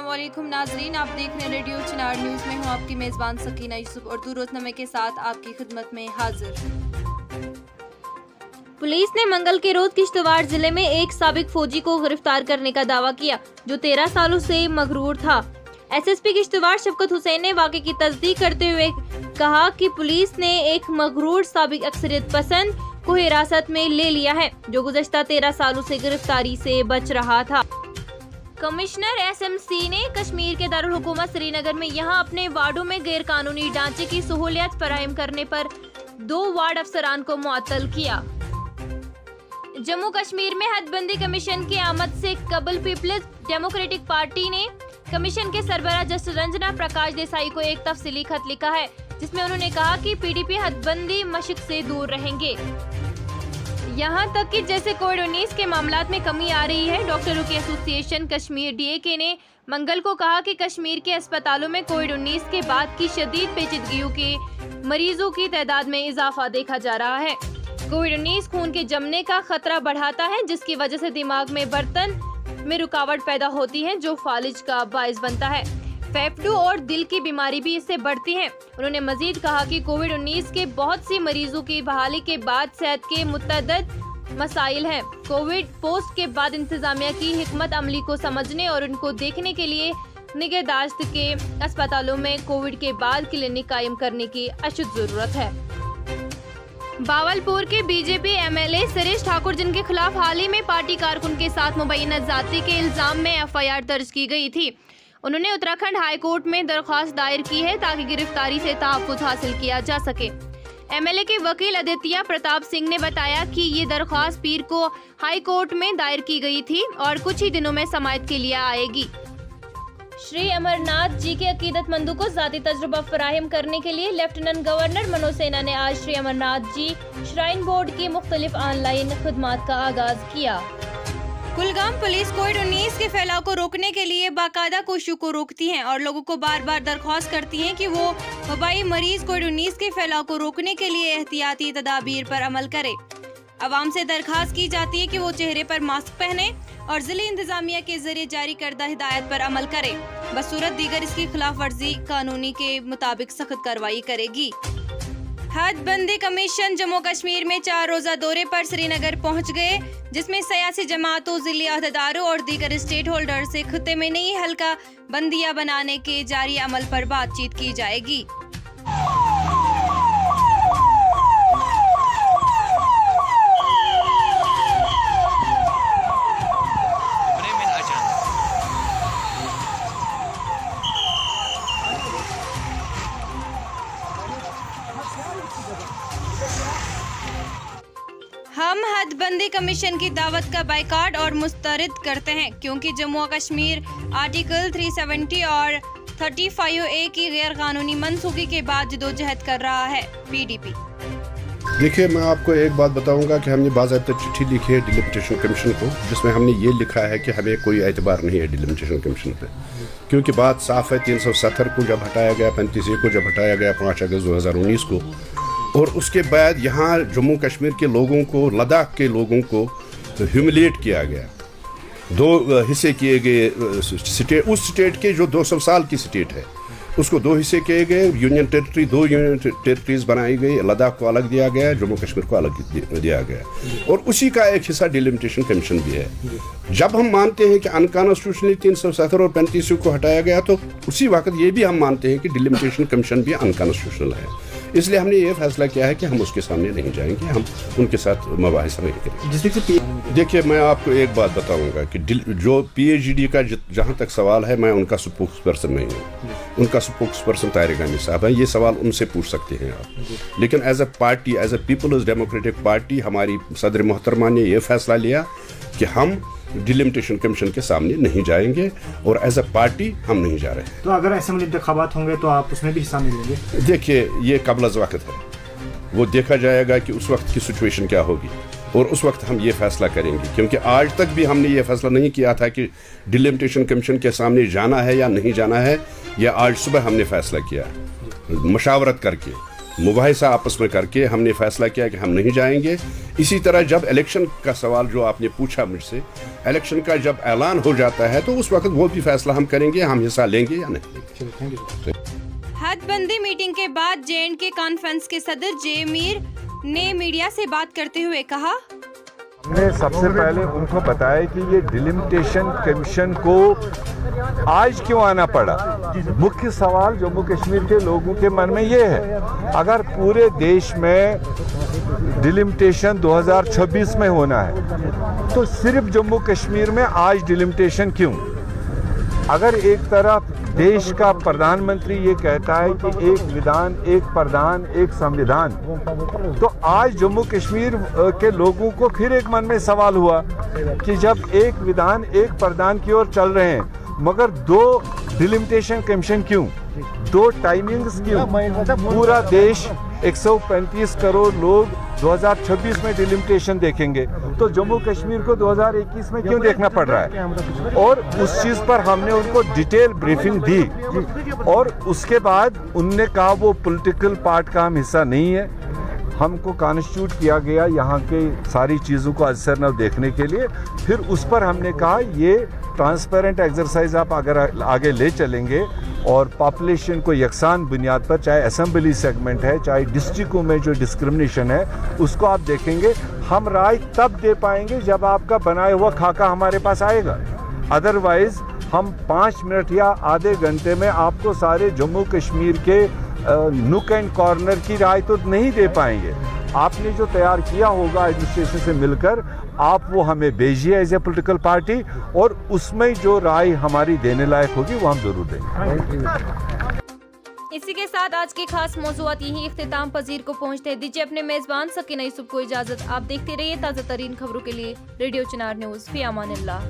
अस्सलाम वालेकुम नाजरीन, आप देख रहे हैं रेडियो चिनार न्यूज़ में। हूँ आपकी मेज़बान सकीना यूसुफ और रोज़नामे के साथ आपकी खिदमत में हाजिर। पुलिस ने मंगल के रोज किश्तवाड़ जिले में एक साबिक फौजी को गिरफ्तार करने का दावा किया जो 13 सालों से मगरूर था। एसएसपी किश्तवाड़ शफकत हुसैन ने वाक़े की तस्दीक करते हुए कहा कि पुलिस ने एक मगरूर साबिक अक्सरियत पसंद को हिरासत में ले लिया है जो गुज़श्ता 13 सालों से गिरफ्तारी से बच रहा था। कमिश्नर एसएमसी ने कश्मीर के दारुल हुकूमत श्रीनगर में यहां अपने वार्डों में गैर कानूनी ढांचे की सहूलियत फराहम करने पर 2 वार्ड अफसरान को मुअत्तल किया। जम्मू कश्मीर में हदबंदी कमीशन की आमद से कबल पीपल्स डेमोक्रेटिक पार्टी ने कमीशन के सरबराह जस्टिस रंजना प्रकाश देसाई को एक तफसीली खत लिखा है जिसमें उन्होंने कहा कि पीडीपी हदबंदी मशक से दूर रहेंगे। यहाँ तक कि जैसे कोविड-19 के मामलात में कमी आ रही है, डॉक्टरों की एसोसिएशन कश्मीर डीएके ने मंगल को कहा कि कश्मीर के अस्पतालों में कोविड-19 के बाद की शदीद पेचीदगियों के मरीजों की तादाद में इजाफा देखा जा रहा है। कोविड-19 खून के जमने का खतरा बढ़ाता है जिसकी वजह से दिमाग में बर्तन में रुकावट पैदा होती है जो फालिज का बाइस बनता है। फेफड़ों और दिल की बीमारी भी इससे बढ़ती है। उन्होंने मजीद कहा कि कोविड-19 के बहुत सी मरीजों की बहाली के बाद सेहत के मुतअद्दिद मसाइल हैं। कोविड पोस्ट के बाद इंतजामिया की हिकमत अमली को समझने और उनको देखने के लिए निगहदाश्त के अस्पतालों में कोविड के बाद क्लिनिक कायम करने की अशद जरूरत है। बावलपुर के बीजेपी एमएलए सुरेश ठाकुर जिनके खिलाफ हाल ही में पार्टी कारकुन के साथ मुबैना जाति के इल्जाम में एफआईआर दर्ज की गई थी, उन्होंने उत्तराखंड हाई कोर्ट में दरख्वास्त दायर की है ताकि गिरफ्तारी से तहफ़्फ़ुज़ हासिल किया जा सके। एमएलए के वकील आदित्य प्रताप सिंह ने बताया कि ये दरख्वास्त पीर को हाई कोर्ट में दायर की गई थी और कुछ ही दिनों में समाअत के लिए आएगी। श्री अमरनाथ जी के अकीदतमंदों को ज़ाती तजुर्बा फराहम करने के लिए लेफ्टिनेंट गवर्नर मनोज सिन्हा ने आज श्री अमरनाथ जी श्राइन बोर्ड की मुख्तलिफ ऑनलाइन खिदमात का आगाज किया। कुलगाम पुलिस कोविड-19 के फैलाव को रोकने के लिए बाकायदा कोशिशों को रोकती है और लोगों को बार बार दरख्वास्त करती है कि वो वबाई मरीज कोविड-19 के फैलाव को रोकने के लिए एहतियाती तदाबीर पर अमल करे। अवाम से दरख्वास्त की जाती है कि वो चेहरे पर मास्क पहने और जिले इंतजामिया के जरिए जारी करदा हिदायत पर अमल करे। बसूरत दीगर इसकी खिलाफ वर्जी कानूनी के मुताबिक सख्त कार्रवाई करेगी। हदबंदी कमीशन जम्मू कश्मीर में 4 रोज़ा दौरे पर श्रीनगर पहुंच गए जिसमें सियासी जमातों, जिले अहदेदारों और दीगर स्टेक होल्डर से खित्ते में नई हल्का बंदियां बनाने के जारी अमल पर बातचीत की जाएगी। हम हदबंदी कमीशन की दावत का बाइकाट और मुस्तरद करते हैं क्योंकि जम्मू कश्मीर आर्टिकल 370 और 35A की गैर कानूनी मनसूखी के बाद जदोजहद कर रहा है। पीडीपी। देखिए, मैं आपको एक बात बताऊंगा कि हमने बाज़ाब्ता चिट्ठी लिखी है डिलिमिटेशन कमीशन को जिसमें हमने ये लिखा है कि हमें कोई एतबार नहीं है डिलिमिटेशन कमीशन पे, क्योंकि बात साफ़ है। 370 को जब हटाया गया, 35A को जब हटाया गया 5 अगस्त 2019 को, और उसके बाद यहाँ जम्मू कश्मीर के लोगों को, लद्दाख के लोगों को ह्यूमिलिएट किया गया। 2 हिस्से किए गए स्टेट, उस स्टेट के जो 200 साल की स्टेट है उसको 2 हिस्से किए गए। यूनियन टेरिटरी 2 यूनियन टेरिटरीज बनाई गई, लद्दाख को अलग दिया गया, जम्मू कश्मीर को अलग दिया गया और उसी का एक हिस्सा डिलिमिटेशन कमीशन भी है। जब हम मानते हैं कि अनकॉन्स्टिट्यूशनली 370 और 35 को हटाया गया तो उसी वक्त ये भी हम मानते हैं कि डिलिमिटेशन कमीशन भी अनकॉन्स्टिट्यूशनल है। इसलिए हमने ये फैसला किया है कि हम उसके सामने नहीं जाएंगे, हम उनके साथ मुबाहिसा नहीं करेंगे। देखिए, मैं आपको एक बात बताऊंगा कि जो पीएचडी का जहाँ तक सवाल है, मैं उनका स्पोक्स पर्सन नहीं हूँ। उनका स्पोक्स पर्सन तारिक अहमद साहब है, ये सवाल उनसे पूछ सकते हैं आप। लेकिन as a party, as a Peoples Democratic Party, हमारी सदर मोहतरमा ने यह फैसला लिया कि हम डिलिमिटेशन कमीशन के सामने नहीं जाएंगे और एज अ पार्टी हम नहीं जा रहे हैं। तो अगर असेंबली इंतखाबात होंगे तो आप उसमें भी हिस्सा नहीं लेंगे? देखिए, ये कबल वक्त है, वो देखा जाएगा कि उस वक्त की सिचुएशन क्या होगी और उस वक्त हम ये फैसला करेंगे, क्योंकि आज तक भी हमने ये फैसला नहीं किया था कि डिलिमिटेशन कमीशन के सामने जाना है या नहीं जाना है। या आज सुबह हमने फैसला किया मशावरत करके मुबाहिसा आपस में करके हमने फैसला किया कि हम नहीं जाएंगे। इसी तरह जब इलेक्शन का सवाल जो आपने पूछा मुझसे, इलेक्शन का जब ऐलान हो जाता है तो उस वक्त वो भी फैसला हम करेंगे, हम हिस्सा लेंगे या नहीं। चलो, थैंक यू। हदबंदी मीटिंग के बाद J&K कॉन्फ्रेंस के सदर जे मीर ने मीडिया से बात करते हुए कहा, हमने सबसे पहले उनको बताया कि ये डिलिमिटेशन कमीशन को आज क्यों आना पड़ा। मुख्य सवाल जम्मू कश्मीर के लोगों के मन में ये है, अगर पूरे देश में डिलिमिटेशन 2026 में होना है तो सिर्फ जम्मू कश्मीर में आज डिलिमिटेशन क्यों। अगर एक तरफ देश का प्रधानमंत्री ये कहता है कि एक विधान, एक प्रधान, एक संविधान, तो आज जम्मू कश्मीर के लोगों को फिर एक मन में सवाल हुआ कि जब एक विधान, एक प्रधान की ओर चल रहे हैं मगर दो डिलिमिटेशन कमीशन क्यों, दो टाइमिंग्स क्यों। पूरा देश 135 करोड़ लोग 2026 में डिलिमिटेशन देखेंगे तो जम्मू कश्मीर को 2021 में क्यों देखना पड़ रहा है। और उस चीज़ पर हमने उनको डिटेल ब्रीफिंग दी और उसके बाद उनने कहा वो पॉलिटिकल पार्ट का हम हिस्सा नहीं है, हमको कॉन्स्टिट्यूट किया गया यहाँ के सारी चीज़ों को असर न देखने के लिए। फिर उस पर हमने कहा ये ट्रांसपेरेंट एक्सरसाइज आप अगर आगे ले चलेंगे और पॉपुलेशन को यकसान बुनियाद पर, चाहे असेंबली सेगमेंट है चाहे डिस्ट्रिक्टों में जो डिस्क्रिमिनेशन है उसको आप देखेंगे, हम राय तब दे पाएंगे जब आपका बनाया हुआ खाका हमारे पास आएगा। अदरवाइज हम 5 मिनट या आधे घंटे में आपको सारे जम्मू कश्मीर के नुक एंड कॉर्नर की राय तो नहीं दे पाएंगे। आपने जो तैयार किया होगा एडमिनिस्ट्रेशन से मिलकर आप वो हमें भेजिए एज ए पॉलिटिकल पार्टी और उसमें जो राय हमारी देने लायक होगी वो हम जरूर देंगे। इसी के साथ आज के खास मौज़ूआत यही इख्तिताम पजीर को पहुंचते हैं। दीजिए अपने मेजबान सकीना यूसुफ को इजाजत। आप देखते रहिए ताज़ा तरीन खबरों के लिए रेडियो चिनार न्यूज़। फी अमानिल्लाह।